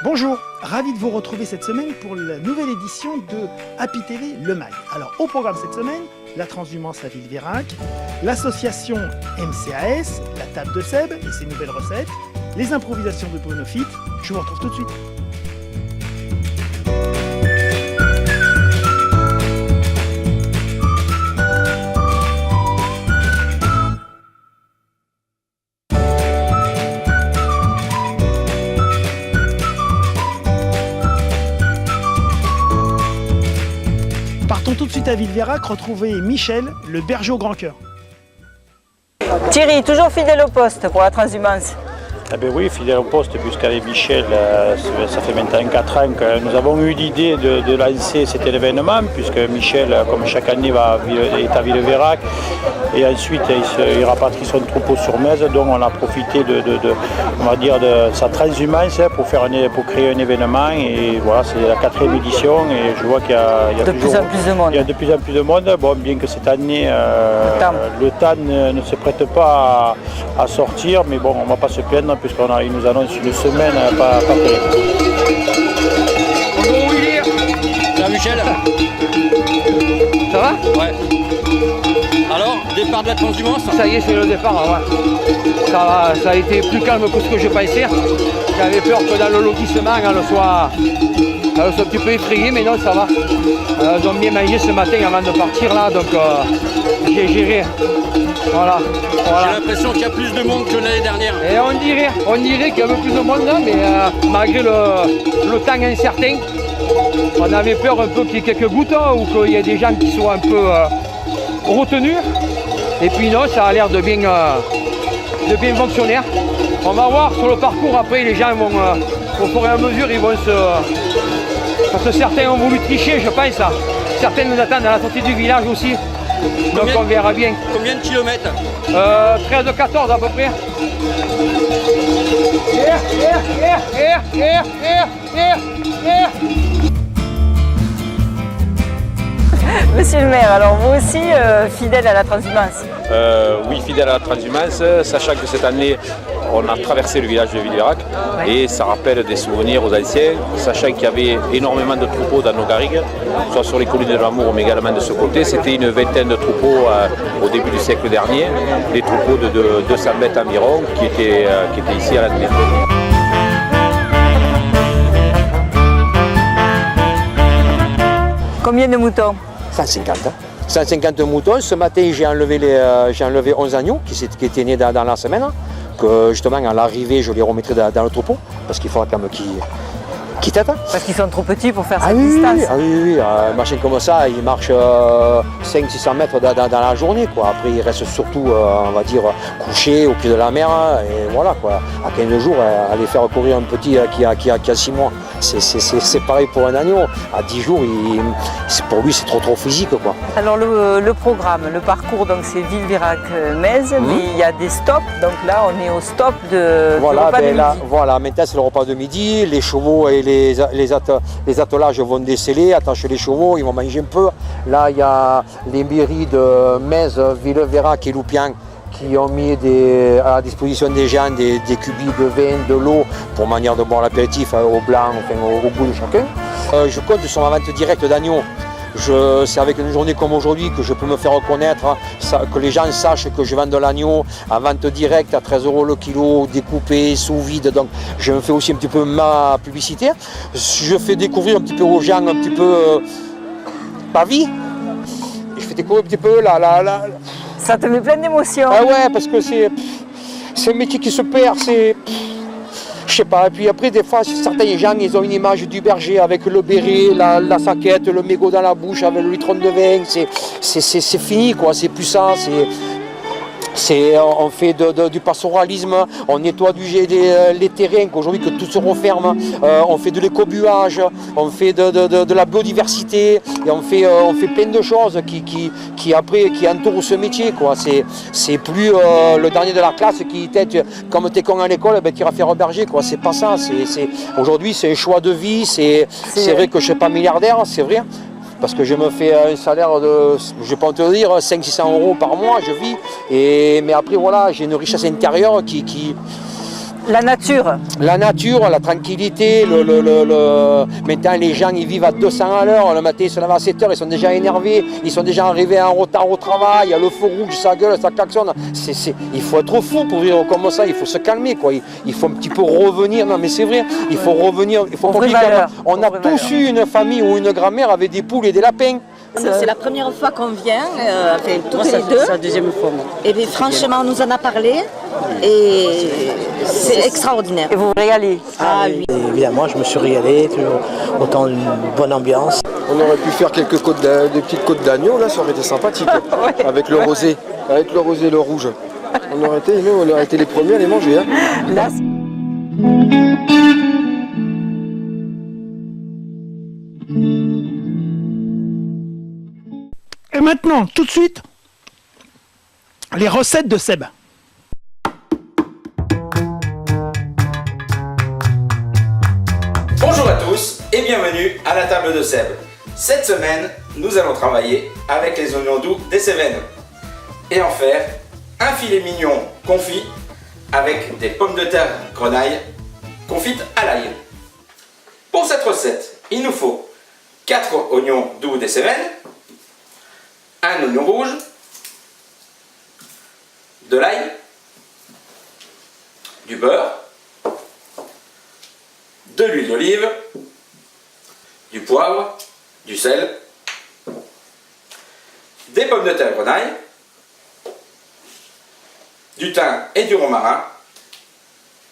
Bonjour, ravi de vous retrouver cette semaine pour la nouvelle édition de Happy TV Le Mag. Alors au programme cette semaine, la transhumance à Villeveyrac, l'association MCAS, la table de Seb et ses nouvelles recettes, les improvisations de Bruno Fitt. Je vous retrouve tout de suite. Partons tout de suite à Villeveyrac, retrouver Michel, le berger au grand cœur. Thierry, toujours fidèle au poste pour la transhumance. Eh bien oui, fidèle au poste, puisqu'avec Michel, ça fait maintenant 4 ans que nous avons eu l'idée de lancer cet événement, puisque Michel, comme chaque année, est à Villeveyrac, et ensuite il rapatrie son troupeau sur Metz, donc on a profité de sa transhumance pour créer un événement, et voilà, c'est la 4e édition, et je vois qu'il y a de plus en plus de monde. Il y a de plus en plus de monde, bon, bien que cette année, le temps ne se prête pas à sortir, mais bon, on ne va pas se plaindre, puisqu'il nous annonce une semaine pas terrible. Bonjour Willy. Salut Michel. Ça va? Ouais. Alors, départ de la transhumance? Ça y est, c'est le départ. Ouais. Ça a été plus calme que ce que je pensais. J'avais peur que dans le lotissement, elle soit un petit peu effrayée, mais non, ça va. Ils ont bien mangé ce matin avant de partir là, donc j'ai géré. Voilà. J'ai l'impression qu'il y a plus de monde que l'année dernière. Et on dirait qu'il y a un peu plus de monde là, mais malgré le temps incertain, on avait peur un peu qu'il y ait quelques gouttes ou qu'il y ait des gens qui soient un peu retenus. Et puis non, ça a l'air de bien fonctionner. On va voir sur le parcours après, les gens vont, au fur et à mesure, ils vont parce que certains ont voulu tricher, je pense. Certains nous attendent à la sortie du village aussi. Donc on verra bien. Combien de kilomètres? 13-14 à peu près. Monsieur le maire, alors vous aussi fidèle à la transhumance? Oui, fidèle à la transhumance, sachant que cette année on a traversé le village de Villeveyrac, et ça rappelle des souvenirs aux anciens, sachant qu'il y avait énormément de troupeaux dans nos garrigues, soit sur les collines de l'Amour mais également de ce côté. C'était une vingtaine de troupeaux au début du siècle dernier, des troupeaux de 200 bêtes environ qui étaient ici à l'année. Combien de moutons? 150. 150 moutons. Ce matin, j'ai enlevé 11 agneaux qui étaient nés dans la semaine. Que justement, à l'arrivée, je les remettrai dans le troupeau parce qu'il faudra quand même qu'ils têtent. Parce qu'ils sont trop petits pour faire cette distance. Oui, un machin comme ça, il marche 500-600 mètres dans la journée, quoi. Après, il reste surtout, on va dire, couché au pied de la mer. Et voilà, quoi. À 15 jours, aller faire courir un petit qui a 6 mois, c'est pareil pour un agneau. À 10 jours, pour lui, c'est trop physique, quoi. Alors, le programme, le parcours, donc c'est Villeveyrac-Metz, mais il y a des stops. Donc là, on est au stop du repas de midi. Voilà, maintenant, c'est le repas de midi. Les chevaux et les attelages vont déceler, attacher les chevaux, ils vont manger un peu. Là, il y a les mairies de Metz, Villeveyrac et Loupian qui ont mis à la disposition des gens des cubis de vin, de l'eau pour manière de boire l'apéritif au blanc, enfin, au goût de chacun. Je compte sur ma vente directe d'agneaux. C'est avec une journée comme aujourd'hui que je peux me faire reconnaître, que les gens sachent que je vends de l'agneau à vente directe à 13 € le kilo, découpé, sous vide. Donc je me fais aussi un petit peu ma publicité. Je fais découvrir un petit peu aux gens un petit peu ma vie. Je fais découvrir un petit peu Ça te met plein d'émotions. Ah ouais, parce que c'est un métier qui se perd, je sais pas, et puis après des fois certains gens ils ont une image du berger avec le béret, la saquette, le mégot dans la bouche avec le litron de vin, c'est fini quoi, c'est plus ça, on fait du pastoralisme, on nettoie les terrains, qu'aujourd'hui que tout se referme, on fait de l'écobuage, on fait de la biodiversité, et on fait plein de choses qui entourent ce métier, quoi. C'est plus le dernier de la classe qui tête comme t'es con à l'école, ben tu iras faire berger, quoi. C'est pas ça. Aujourd'hui c'est un choix de vie. C'est vrai que je suis pas milliardaire, c'est vrai. Parce que je me fais un salaire de, je vais pas te dire, 500-600 € par mois, je vis. Mais après voilà, j'ai une richesse intérieure qui La nature. La nature, la tranquillité, maintenant les gens ils vivent à 200 à l'heure, le matin ils se lèvent à 7 heures, ils sont déjà énervés, ils sont déjà arrivés en retard au travail, il y a le feu rouge, ça gueule, ça klaxonne. Il faut être fou pour vivre comme ça, il faut se calmer, quoi. Il faut un petit peu revenir, non mais c'est vrai, il faut revenir, il faut pas oublier qu'on a tous eu une famille ou une grand-mère avec des poules et des lapins. C'est la première fois qu'on vient, enfin toutes les deux. C'est la deuxième fois. Et bien, franchement, on nous en a parlé et c'est extraordinaire. Et vous vous régalez? Ah oui. Et évidemment, je me suis régalé, toujours autant une bonne ambiance. On aurait pu faire quelques des petites côtes d'agneau, là, ça aurait été sympathique. Ouais. Avec le rosé, et le rouge. On aurait été les premiers à les manger. Hein. Là, Et maintenant, tout de suite, les recettes de Seb. Bonjour à tous et bienvenue à la table de Seb. Cette semaine, nous allons travailler avec les oignons doux des Cévennes et en faire un filet mignon confit avec des pommes de terre grenaille confites à l'ail. Pour cette recette, il nous faut 4 oignons doux des Cévennes, un oignon rouge, de l'ail, du beurre, de l'huile d'olive, du poivre, du sel, des pommes de terre grenaille, du thym et du romarin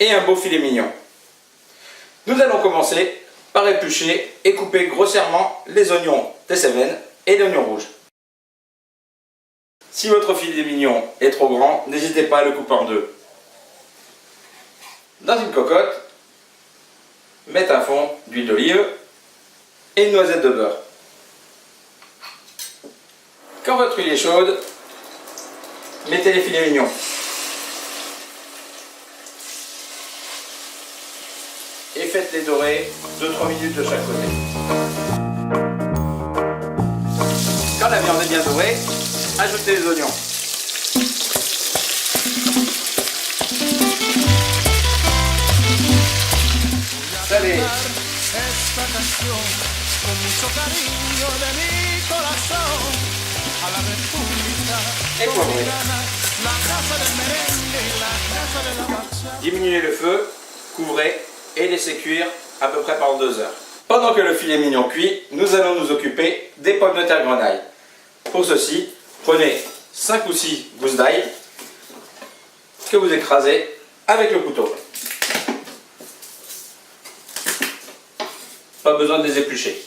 et un beau filet mignon. Nous allons commencer par éplucher et couper grossièrement les oignons des Cévennes et l'oignon rouge. Si votre filet mignon est trop grand, n'hésitez pas à le couper en deux. Dans une cocotte, mettez un fond d'huile d'olive et une noisette de beurre. Quand votre huile est chaude, mettez les filets mignons. Et faites-les dorer 2-3 minutes de chaque côté. Quand la viande est bien dorée, ajoutez les oignons. Salez. Et poivrez. Diminuez le feu, couvrez et laissez cuire à peu près pendant 2 heures. Pendant que le filet mignon cuit, nous allons nous occuper des pommes de terre grenaille. Pour ceci, prenez 5 ou 6 gousses d'ail que vous écrasez avec le couteau. Pas besoin de les éplucher.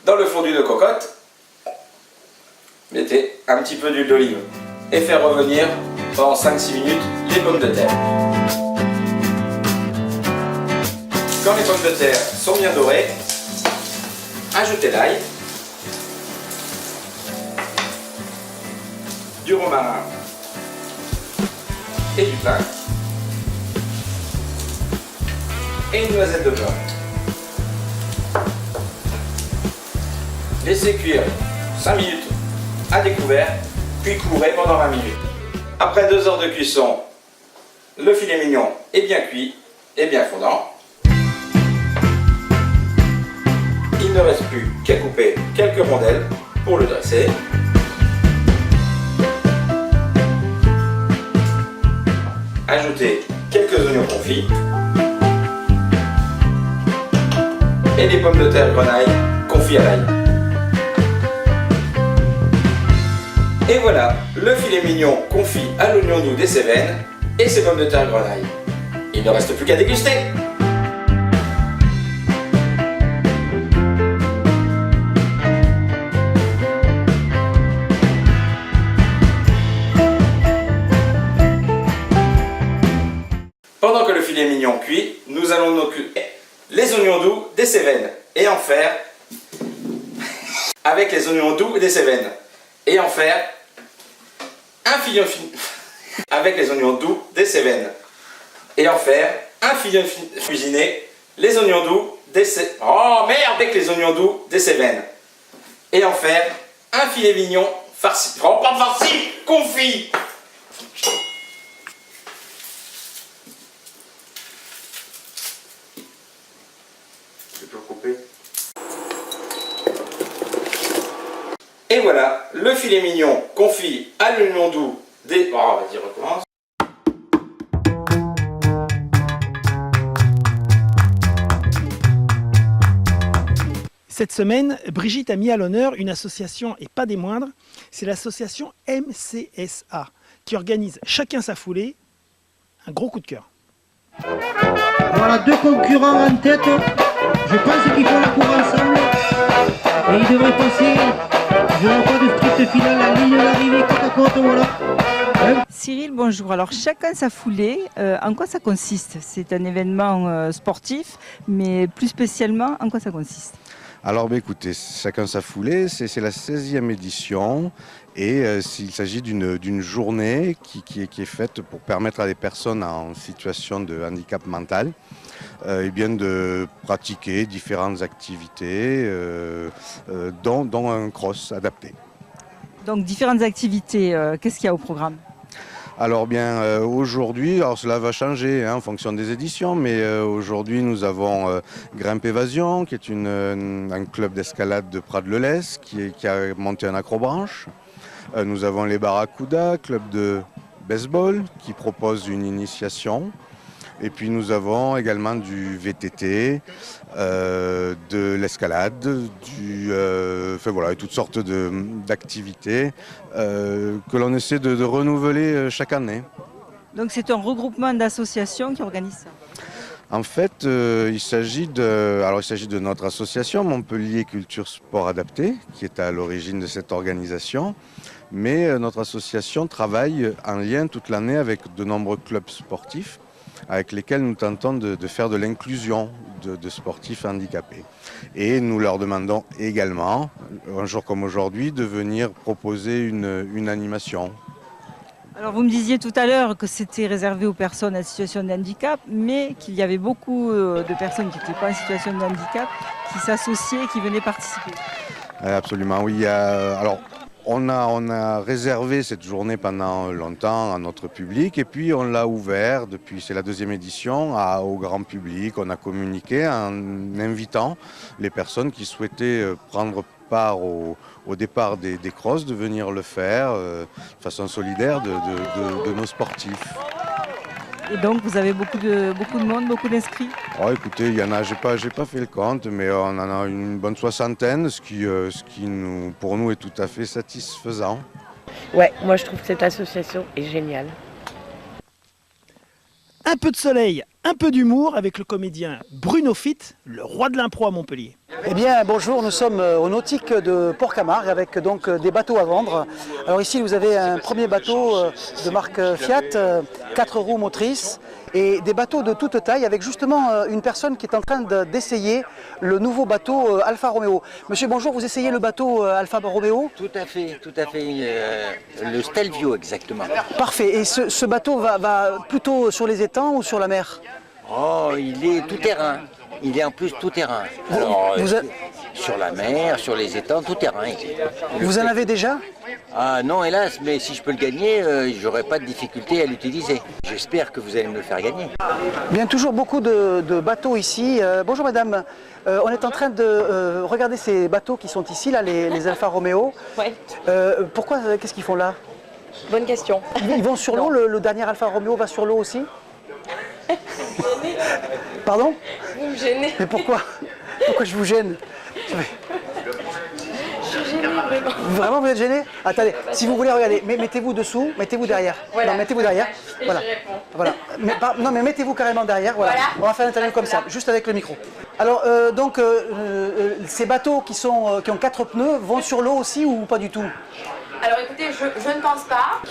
Dans le fondu de cocotte, mettez un petit peu d'huile d'olive et faire revenir pendant 5-6 minutes les pommes de terre. Quand les pommes de terre sont bien dorées, ajoutez l'ail, du romarin et du thym et une noisette de beurre. Laissez cuire 5 minutes à découvert, puis couvrez pendant 20 minutes. Après 2 heures de cuisson, le filet mignon est bien cuit et bien fondant. Il ne reste plus qu'à couper quelques rondelles pour le dresser. Ajoutez quelques oignons confits et les pommes de terre grenaille confits à l'ail. Et voilà, le filet mignon confit à l'oignon doux des Cévennes et ses pommes de terre grenaille. Il ne reste plus qu'à déguster. Pendant que le filet mignon cuit, nous allons nous occuper les oignons doux des Cévennes et en faire avec les oignons doux des Cévennes et en faire un filet avec les oignons doux des Cévennes et en faire un filet cuisiné les oignons doux des Cévennes. Oh merde, avec les oignons doux des Cévennes et en faire un filet mignon farci. Oh pas farci, confit. toujours coupé. Et voilà, le filet mignon confit à l'oignon doux des... Oh, vas-y, recommence. Cette semaine, Brigitte a mis à l'honneur une association, et pas des moindres, c'est l'association MCSA, qui organise Chacun sa foulée, un gros coup de cœur. Voilà, deux concurrents en tête, je pense qu'ils font la cour ensemble, et ils devraient passer, je n'ai pas de sprint final, la ligne d'arrivée côte à côte, voilà. Cyril, bonjour. Alors, Chacun sa foulée, en quoi ça consiste? C'est un événement sportif, mais plus spécialement, en quoi ça consiste? Alors écoutez, Chacun sa foulée, c'est la 16e édition et il s'agit d'une journée qui est faite pour permettre à des personnes en situation de handicap mental de pratiquer différentes activités dont un cross adapté. Donc différentes activités, qu'est-ce qu'il y a au programme? Alors aujourd'hui, cela va changer en fonction des éditions, mais aujourd'hui nous avons Grimpe Évasion, qui est un club d'escalade de Prades-le-Lez, qui a monté un acrobranche. Nous avons les Barracuda, club de baseball, qui propose une initiation. Et puis nous avons également du VTT, de l'escalade, toutes sortes d'activités que l'on essaie de renouveler chaque année. Donc c'est un regroupement d'associations qui organise ça? En fait, il s'agit de notre association Montpellier Culture Sport Adapté, qui est à l'origine de cette organisation. Mais notre association travaille en lien toute l'année avec de nombreux clubs sportifs, avec lesquels nous tentons de faire de l'inclusion de sportifs handicapés. Et nous leur demandons également, un jour comme aujourd'hui, de venir proposer une animation. Alors vous me disiez tout à l'heure que c'était réservé aux personnes en situation de handicap, mais qu'il y avait beaucoup de personnes qui n'étaient pas en situation de handicap, qui s'associaient et qui venaient participer. Absolument, oui. On a réservé cette journée pendant longtemps à notre public et puis on l'a ouvert c'est la 2e édition, au grand public. On a communiqué en invitant les personnes qui souhaitaient prendre part au départ des crosses de venir le faire de façon solidaire de nos sportifs. Et donc vous avez beaucoup de monde, beaucoup d'inscrits? Écoutez, il y en a, j'ai pas fait le compte, mais on en a une bonne soixantaine, ce qui pour nous est tout à fait satisfaisant. Ouais, moi je trouve que cette association est géniale. Un peu de soleil, un peu d'humour avec le comédien Bruno Fitt, le roi de l'impro à Montpellier. Eh bien bonjour, nous sommes au nautique de Port-Camargue avec donc des bateaux à vendre. Alors ici vous avez un premier bateau de marque Fiat, 4 roues motrices et des bateaux de toute taille avec justement une personne qui est en train d'essayer le nouveau bateau Alfa Romeo. Monsieur bonjour, vous essayez le bateau Alfa Romeo? Tout à fait, le Stelvio exactement. Parfait, et ce bateau va plutôt sur les étangs ou sur la mer? Oh, il est tout terrain. Il est en plus tout terrain. Alors, sur la mer, sur les étangs, tout terrain. Vous en avez déjà? Ah non, hélas, mais si je peux le gagner, j'aurai pas de difficulté à l'utiliser. J'espère que vous allez me le faire gagner. Bien, toujours beaucoup de bateaux ici. Bonjour madame, on est en train de regarder ces bateaux qui sont ici, là, les Alfa Romeo. Ouais. Pourquoi, qu'est-ce qu'ils font là? Bonne question. Ils vont sur l'eau, le dernier Alfa Romeo va sur l'eau aussi? Pardon? Vous me gênez. Mais pourquoi? Pourquoi je vous gêne? Je suis gênée, vraiment. Vraiment, vous êtes gêné? Attendez, si vous voulez, regardez, mettez-vous dessous, mettez-vous derrière. Voilà. Non, mettez-vous derrière. Et voilà. je réponds. Voilà. Non, mais mettez-vous carrément derrière. Voilà. On va faire l'interview comme ça, juste avec le micro. Alors, ces bateaux qui ont 4 pneus vont sur l'eau aussi ou pas du tout? Alors écoutez, je ne pense pas.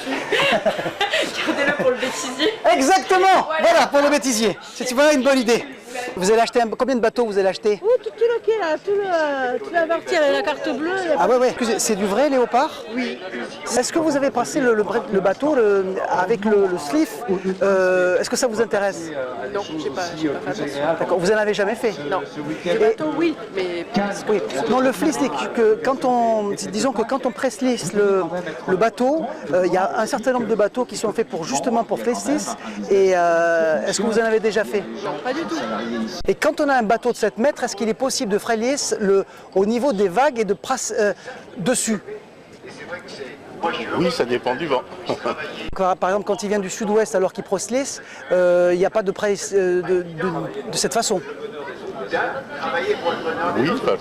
Gardez-le pour le bêtisier. Exactement. Voilà, pour le bêtisier. C'est une bonne idée. Vous allez acheter combien de bateaux vous allez acheter? Tout le quai là, toute la partie avec la carte bleue. Ah ouais. C'est du vrai léopard? Oui. Est-ce que vous avez passé le bateau avec le sleeve? Est-ce que ça vous intéresse? Non, j'ai pas fait attention. D'accord, vous en avez jamais fait? Non. Le bateau, oui, mais oui. Non, le fleece, c'est que disons que quand on press-lisse le bateau, il y a un certain nombre de bateaux qui sont faits justement pour fleece-lisse. Et est-ce que vous en avez déjà fait? non, pas du tout. Et quand on a un bateau de 7 mètres, est-ce qu'il est possible de frayer au niveau des vagues et de dessus? Oui, ça dépend du vent. Par exemple, quand il vient du sud-ouest alors qu'il proselyse, il n'y a pas de presse de cette façon. Oui, enfin,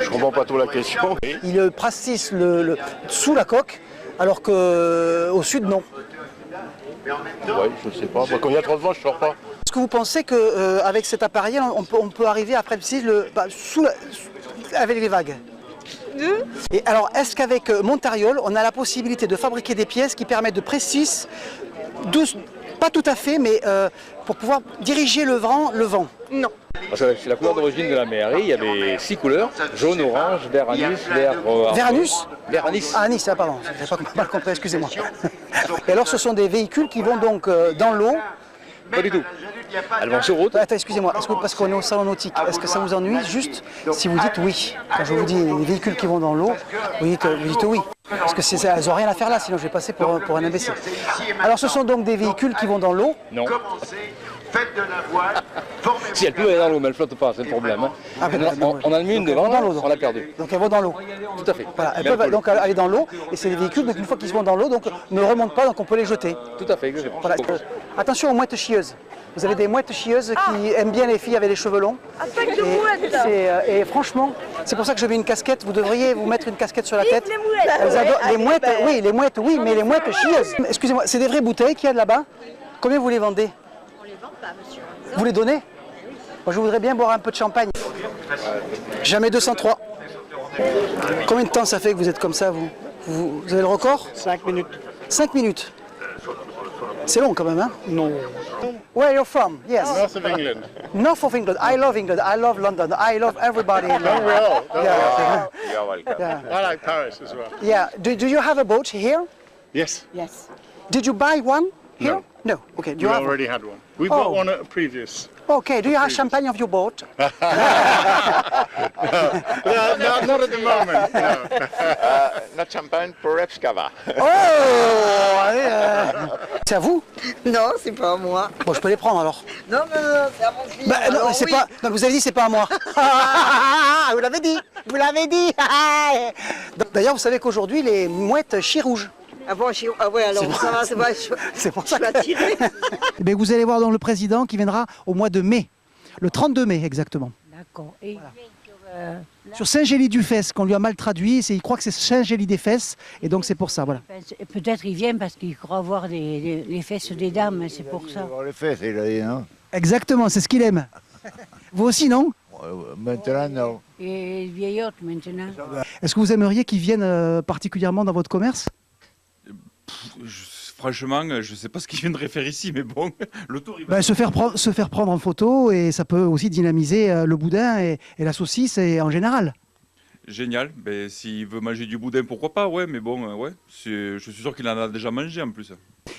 je comprends pas trop la question. Il prassisse sous la coque, alors qu'au sud, non. Oui, je sais pas. Moi, quand il y a trop de vent, je ne sors pas. Est-ce que vous pensez qu'avec cet appareil, on peut arriver à préciser avec les vagues? Et alors, est-ce qu'avec Montariol, on a la possibilité de fabriquer des pièces qui permettent de préciser, pas tout à fait, mais pour pouvoir diriger le vent? Non. C'est la couleur d'origine de la mairie, il y avait 6 couleurs, jaune, orange, vert anis, vert... Vert anis? Vert anis. Ah, anis, pardon, j'ai pas mal compris, excusez-moi. Et alors, ce sont des véhicules qui vont donc dans l'eau? Pas du tout. Elles vont sur route. Attends, excusez-moi, parce qu'on est au salon nautique, est-ce que ça vous ennuie juste si vous dites oui? Quand je vous dis les véhicules qui vont dans l'eau, vous dites oui. Parce que elles n'ont rien à faire là, sinon je vais passer pour un imbécile. Alors ce sont donc des véhicules qui vont dans l'eau? Non. Si elle peut aller dans l'eau, mais elle ne flotte pas, c'est le problème. Hein. Ah, on a mis une devant, on l'a perdue. Donc elles vont dans l'eau? Tout à fait. Voilà, elles peuvent donc aller dans l'eau, et c'est des véhicules, donc une fois qu'ils vont dans l'eau, donc ne remontent pas, donc on peut les jeter. Tout à fait, exactement. Voilà. Attention aux mouettes chieuses. Vous avez des mouettes chieuses qui aiment bien les filles avec les cheveux longs. Attaque de mouettes. Et franchement, c'est pour ça que je mets une casquette. Vous devriez vous mettre une casquette sur la tête. Les mouettes. Elles adorent- les mouettes, oui, les mouettes, oui, mais les mouettes chieuses. Excusez-moi, c'est des vraies bouteilles qu'il y a de là-bas? Combien vous les vendez? On les vend pas, monsieur. Vous les donnez? Moi, je voudrais bien boire un peu de champagne. Jamais 203. Combien de temps ça fait que vous êtes comme ça, vous avez le record? 5 minutes. 5 minutes. C'est long quand même, hein? Non. Where are you from? Yes. North of England. North of England. I love London. I love everybody in London. Don't we all? Yeah. You're welcome. Yeah. I like Paris as well. Yeah. Do you have a boat here? Yes. Yes. Did you buy one here? No. Okay. Do you We have already had one. We Oh. bought one at a previous. Okay. Do you have champagne of your boat? No, not at the moment. No. Not champagne, perhaps cava. Oh! C'est à vous? Non, c'est pas à moi. Bon, je peux les prendre alors. Non, c'est à mon client. Bah, non, Alors, c'est oui. pas. Non, vous avez dit c'est pas à moi. Vous l'avez dit. Vous l'avez dit. D'ailleurs, vous savez qu'aujourd'hui les mouettes chient rouges. Ah bon, ah ouais, alors ça va, c'est pas. C'est pour ça Je vais attirer. Mais vous allez voir donc le président qui viendra au mois de mai, le 32 mai exactement. D'accord. Et Sur Saint-Gély-du-Fès, qu'on lui a mal traduit, il croit que c'est Saint-Gély-des-Fesses, et donc c'est pour ça, voilà. peut-être il vient parce qu'il croit voir les fesses des dames, c'est pour ça. Les fesses, il a dit, non? Exactement, c'est ce qu'il aime. Vous aussi, non? Maintenant, non. Et vieillotte maintenant. Est-ce que vous aimeriez qu'il vienne particulièrement dans votre commerce? Franchement, je ne sais pas ce qu'il viendrait faire ici, mais bon, le tour il va... Se faire prendre en photo, et ça peut aussi dynamiser le boudin et la saucisse et en général. Génial, ben, s'il veut manger du boudin, pourquoi pas, ouais, mais bon, ouais, je suis sûr qu'il en a déjà mangé en plus.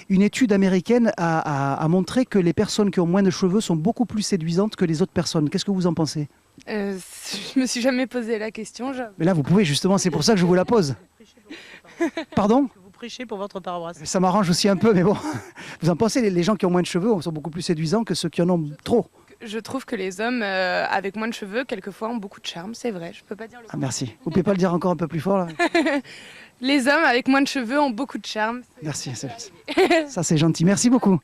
Une étude américaine a montré que les personnes qui ont moins de cheveux sont beaucoup plus séduisantes que les autres personnes. Qu'est-ce que vous en pensez? Je me suis jamais posé la question. Mais là, vous pouvez justement, c'est pour ça que je vous la pose. Pardon? Vous prêchez pour votre paroisse. Ça m'arrange aussi un peu, mais bon. Vous en pensez, les gens qui ont moins de cheveux sont beaucoup plus séduisants que ceux qui en ont trop? Je trouve que les hommes avec moins de cheveux, quelquefois, ont beaucoup de charme, c'est vrai. Je peux pas dire le Ah, merci. Vous pouvez pas le dire encore un peu plus fort, là? Les hommes avec moins de cheveux ont beaucoup de charme. Merci, ça c'est gentil. Merci beaucoup.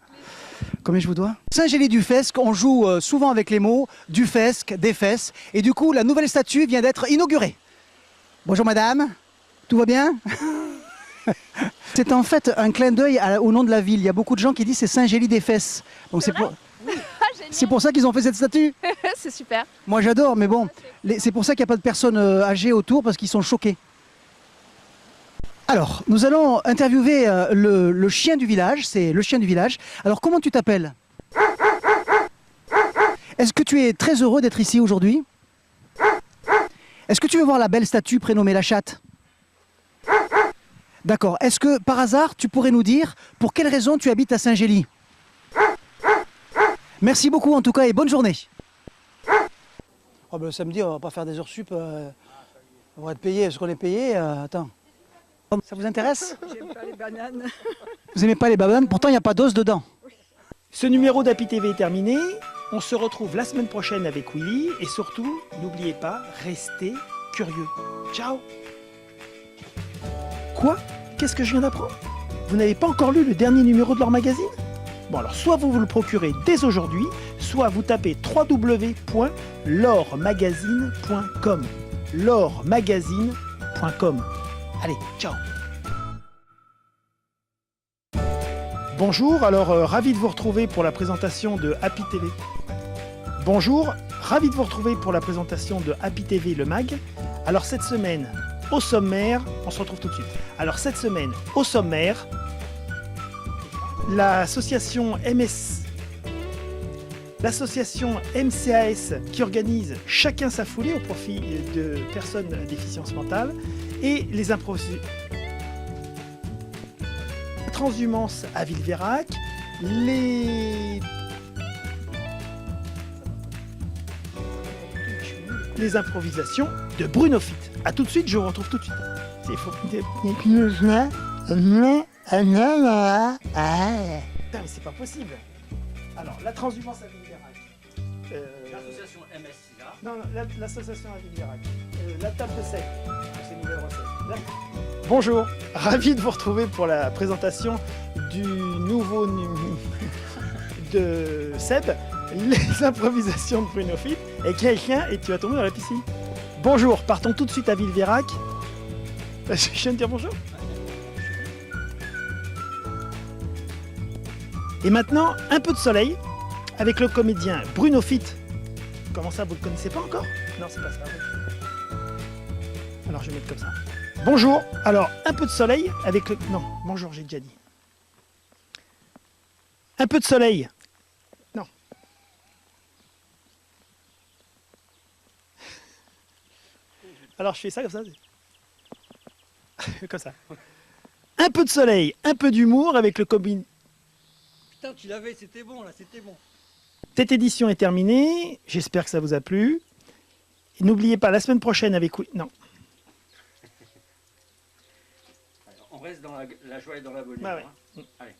Combien je vous dois? Saint-Gély-du-Fesque, on joue souvent avec les mots du fesque, des fesses. Et du coup, la nouvelle statue vient d'être inaugurée. Bonjour madame, tout va bien? C'est en fait un clin d'œil au nom de la ville. Il y a beaucoup de gens qui disent c'est Saint-Gély-des-Fesses. Donc c'est pour ça qu'ils ont fait cette statue. C'est super. Moi j'adore, mais bon, c'est pour ça qu'il n'y a pas de personnes âgées autour parce qu'ils sont choqués. Alors, nous allons interviewer le chien du village, c'est le chien du village. Alors, comment tu t'appelles? Est-ce que tu es très heureux d'être ici aujourd'hui? Est-ce que tu veux voir la belle statue prénommée la chatte? D'accord. Est-ce que, par hasard, tu pourrais nous dire pour quelle raison tu habites à Saint-Gély? Merci beaucoup en tout cas et bonne journée. Oh ben, samedi, on va pas faire des heures sup. On va être payé. Est-ce qu'on est payé? Attends. Ça vous intéresse? J'aime pas les bananes. Vous aimez pas les bananes? Pourtant, il n'y a pas d'os dedans. Ce numéro d'Happy TV est terminé. On se retrouve la semaine prochaine avec Willy et surtout, n'oubliez pas, restez curieux. Ciao. Quoi? Qu'est-ce que je viens d'apprendre? Vous n'avez pas encore lu le dernier numéro de leur magazine? Bon alors, soit vous le procurez dès aujourd'hui, soit vous tapez www.lormagazine.com. lormagazine.com. Allez, ciao. Bonjour, alors ravi de vous retrouver pour la présentation de Happy TV. Bonjour, ravi de vous retrouver pour la présentation de Happy TV le mag. Alors cette semaine, au sommaire, on se retrouve tout de suite. Alors cette semaine, au sommaire, l'association MCAS qui organise Chacun sa foulée au profit de personnes à déficience mentale et les transhumance à Villeveyrac, les improvisations de Bruno Fit. A tout de suite, je vous retrouve tout de suite. C'est faux. Putain, mais c'est pas possible. Alors, la transhumance à Villeveyrac. L'association MSIA. Non, l'association à Villeveyrac. La table de 7. C'est une nouvelle recette. Bonjour, ravi de vous retrouver pour la présentation du nouveau de Seb, les improvisations de Bruno Fit, et quelqu'un et tu vas tomber dans la piscine. Bonjour, partons tout de suite à Villeveyrac. Je viens de dire bonjour. Et maintenant, un peu de soleil avec le comédien Bruno Fit. Comment ça, vous ne le connaissez pas encore? Non, c'est pas ça. Alors je vais mettre comme ça. Bonjour, alors un peu de soleil avec le... Non, bonjour, j'ai déjà dit. Un peu de soleil. Non. Alors je fais ça comme ça. Comme ça. Un peu de soleil, un peu d'humour avec le combine. Putain, tu l'avais, c'était bon là, c'était bon. Cette édition est terminée, j'espère que ça vous a plu. Et n'oubliez pas, la semaine prochaine avec... Non. On reste dans la joie et dans la bonne Bah humeur. ouais. Hein. Allez.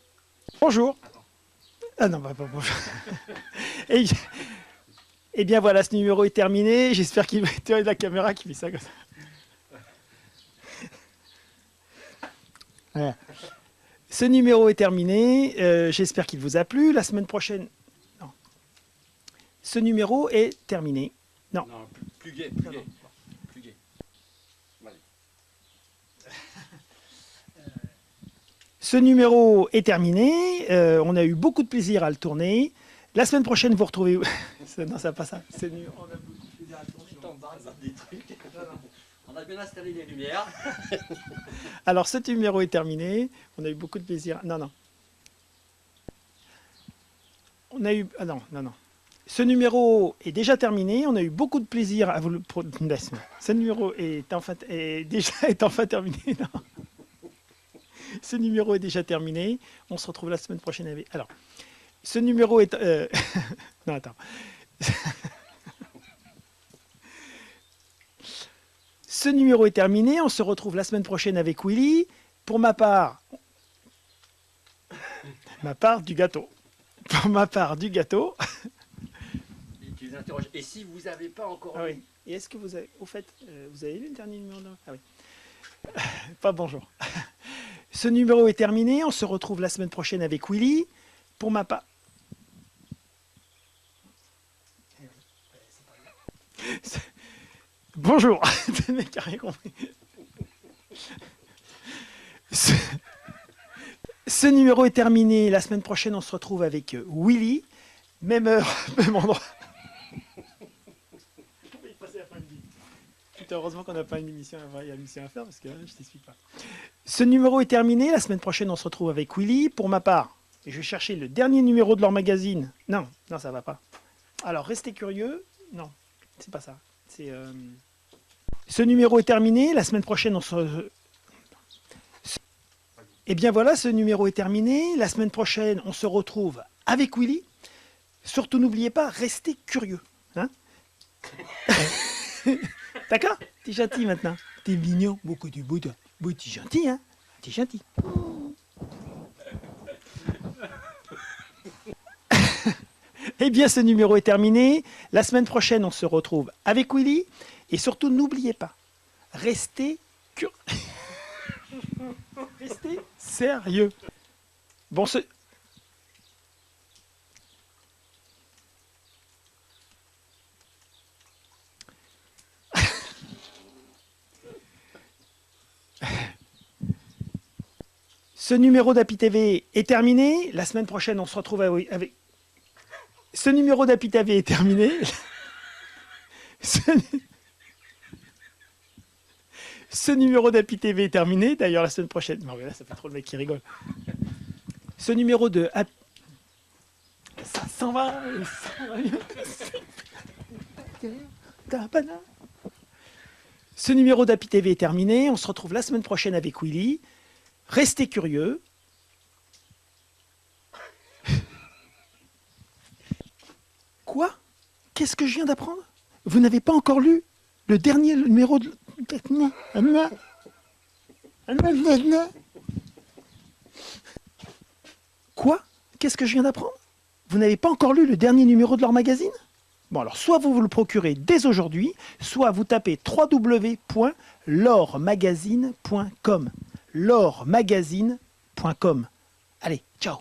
Bonjour. Ah non, bah, bonjour. Et bien voilà, ce numéro est terminé. J'espère qu'il va être la caméra qui fait ça comme ça. Voilà. Ce numéro est terminé. J'espère qu'il vous a plu. La semaine prochaine... Non. Ce numéro est terminé. Non. Non, plus gai, plus gai. Plus gai. Allez. Ce numéro est terminé. On a eu beaucoup de plaisir à le tourner. La semaine prochaine, vous retrouvez... non, ça pas ça. On a beaucoup de plaisir à le tourner. Des trucs. On a bien installé les lumières. Alors, ce numéro est terminé. On a eu beaucoup de plaisir. Non, non. On a eu... Ah non, non, non. Ce numéro est déjà terminé. On a eu beaucoup de plaisir à vous le... Ce numéro est enfin terminé. Non. Ce numéro est déjà terminé. On se retrouve la semaine prochaine avec... Alors, ce numéro est... non, attends. Ce numéro est terminé. On se retrouve la semaine prochaine avec Willy. Pour ma part... du gâteau. Pour ma part, du gâteau. Et tu les interroges. Et si vous n'avez pas encore... Ah oui. Et est-ce que vous avez... Au fait, vous avez lu le dernier numéro de... Ah oui. Pas bonjour. Ce numéro est terminé. On se retrouve la semaine prochaine avec Willy. Pour ma part... Bonjour. Le mec a rien compris. Ce numéro est terminé. La semaine prochaine, on se retrouve avec Willy. Même heure, même endroit. Heureusement qu'on n'a pas une émission à faire, il y a une émission à faire parce que là, je t'explique pas. Ce numéro est terminé. La semaine prochaine, on se retrouve avec Willy. Pour ma part, je vais chercher le dernier numéro de leur magazine. Non, non, ça va pas. Alors, restez curieux. Non, c'est pas ça. C'est... Ce numéro est terminé. La semaine prochaine, on se... Et bien voilà, ce numéro est terminé. La semaine prochaine, on se retrouve avec Willy. Surtout, n'oubliez pas, restez curieux. Hein. D'accord? T'es gentil maintenant. T'es mignon, beaucoup du bout. T'es gentil, hein? T'es gentil. Eh bien, ce numéro est terminé. La semaine prochaine, on se retrouve avec Willy. Et surtout, n'oubliez pas, restez curieux. Restez sérieux. Bon, Ce numéro d'Happy TV est terminé. La semaine prochaine, on se retrouve avec... Ce numéro d'Happy TV est terminé. Ce numéro d'Happy TV est terminé. D'ailleurs, la semaine prochaine... Non, mais là, ça fait trop le mec qui rigole. Ce numéro de... Ça s'en va. Ce numéro d'Happy TV est terminé. On se retrouve la semaine prochaine avec Willy. Restez curieux. Quoi? Qu'est-ce que je viens d'apprendre? Vous n'avez pas encore lu le dernier numéro de... Quoi? Qu'est-ce que je viens d'apprendre? Vous n'avez pas encore lu le dernier numéro de leur magazine? Bon, alors, soit vous le procurez dès aujourd'hui, soit vous tapez www.lormagazine.com. lormagazine.com. Allez, ciao!